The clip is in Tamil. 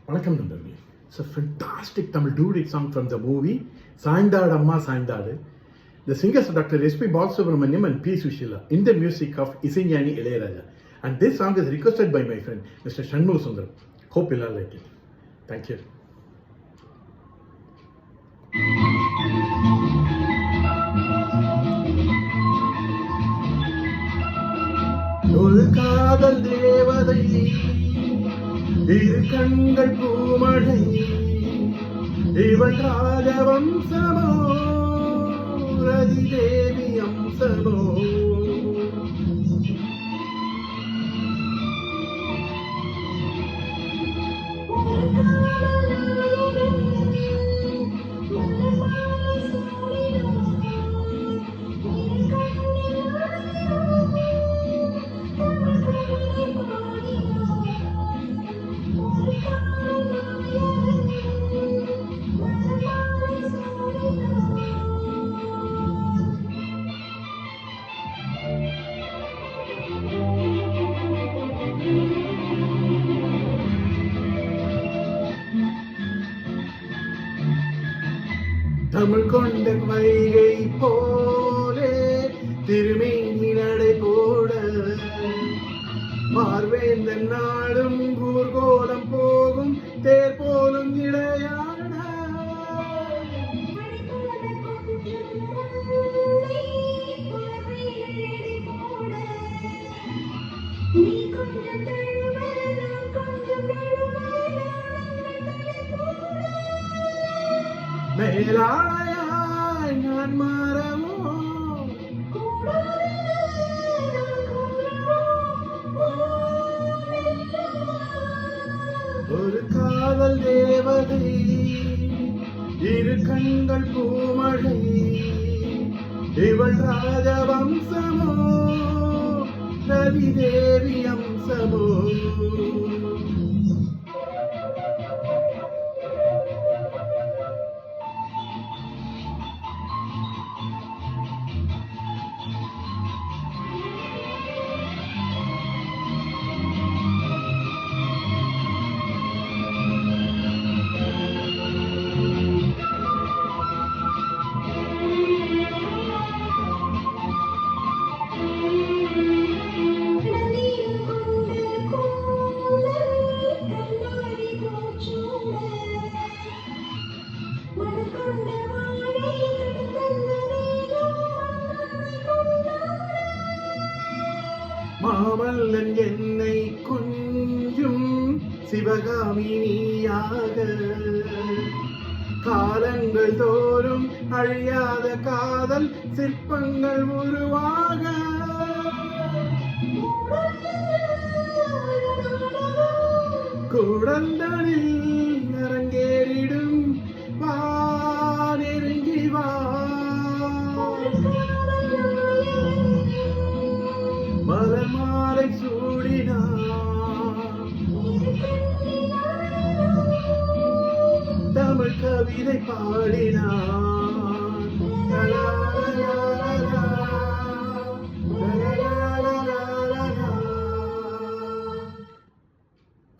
வணக்கம் நண்பர்களே. It's a fantastic Tamil duet song from the movie Saindadu Amma Saindadu. The singers are Dr. S.P. Balasubramaniam and P. Sushila in the music of Isaignani Ilayaraja. And this song is requested by my friend Mr. Shanmugha Sundaram. Hope you all like it. Thank you. ஒரு காதல் தேவதை இரு கண்கள் பூமழை இவள் ராஜவம்சமோ ரதி தேவி அம்சமோ தமிழ் கொண்ட வைகை போலே திருமேனி நடை போட பார்வேந்தன் நாடும் ஊர்கோலம் போகும் தேர் போலும் இடையாட மேலாளையாய் நான் மாறவோ ஒரு காதல் தேவதை இரு கண்கள் பூமழை இவள் ராஜவம்சமோ ரவி தேவி அம்சமோ மாமல்லன் என்னை கொஞ்சும் சிவகாமி நீயாக காலங்கள் தோறும் அழியாத காதல் சிற்பங்கள் உருவாக குடந்தனில் அரங்கேறிடும் வா நெருங்கி வா மலர் மாலை சூடினான் தமிழ் கவிதை பாடினான்.